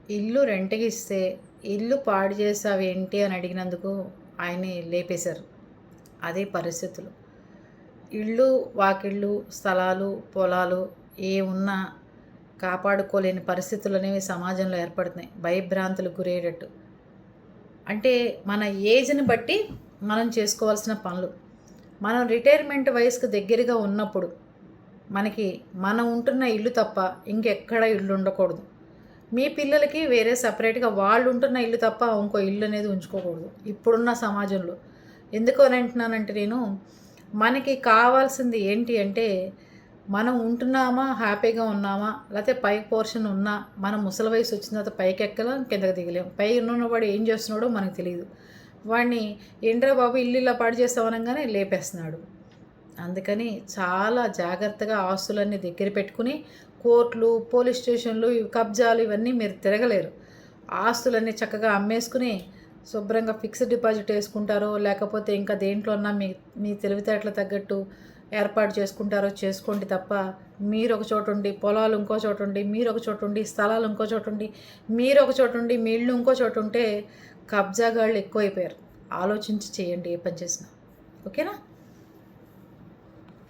ఇల్లు రెంట్‌కి ఇస్తే, ఇల్లు పాడు చేసావేంటి అని అడిగినందుకు ఆయన్ని లేపేశారు. అదే పరిస్థితులు. ఇళ్ళు, వాకిళ్ళు, స్థలాలు, పొలాలు ఏవున్నా కాపాడుకోలేని పరిస్థితులనేవి సమాజంలో ఏర్పడుతున్నాయి. భయభ్రాంతులకు గురయ్యేటట్టు. అంటే మన ఏజ్‌ని బట్టి మనం చేసుకోవాల్సిన పనులు. మనం రిటైర్మెంట్ వయసుకు దగ్గరగా ఉన్నప్పుడు మనకి మనం ఉంటున్న ఇల్లు తప్ప ఇంకెక్కడ ఇల్లు ఉండకూడదు. మీ పిల్లలకి వేరే సెపరేట్‌గా వాళ్ళు ఉంటున్న ఇల్లు తప్ప ఇంకో ఇల్లు అనేది ఉంచుకోకూడదు ఇప్పుడున్న సమాజంలో. ఎందుకు అని అంటున్నానంటే నేను, మనకి కావాల్సింది ఏంటి అంటే, మనం ఉంటున్నామా, హ్యాపీగా ఉన్నామా, లేకపోతే పై పోర్షన్ ఉన్నా మనం ముసలి వయసు వచ్చిన తర్వాత పైకెక్కలేం, కిందకి దిగలేం. పై ఉన్నవాడు ఏం చేస్తున్నాడో మనకు తెలీదు. వాడిని ఏంట్రా బాబు ఇల్లు ఇలా పాడు చేస్తావు అనంగానే లేపేస్తున్నాడు. అందుకని చాలా జాగ్రత్తగా ఆస్తులన్నీ దగ్గర పెట్టుకుని కోర్టులు, పోలీస్ స్టేషన్లు, కబ్జాలు ఇవన్నీ మీరు తిరగలేరు. ఆస్తులన్నీ చక్కగా అమ్మేసుకుని శుభ్రంగా ఫిక్స్డ్ డిపాజిట్ వేసుకుంటారో, లేకపోతే ఇంకా దేంట్లో అన్నా మీ మీ తెలివితేటలు తగ్గట్టు ఏర్పాటు చేసుకుంటారో చేసుకోండి తప్ప, మీరు ఒక చోట ఉండి, పొలాలు ఇంకో చోట ఉండి, మీరు ఒక చోట ఉండి, స్థలాలు ఇంకో చోట ఉండి, మీరు ఒక చోట ఉండి, మీ ఇల్లు ఇంకో చోట ఉంటే కబ్జాగాళ్ళు ఎక్కువైపోయారు. ఆలోచించి చేయండి ఏ పని చేసినా. ఓకేనా?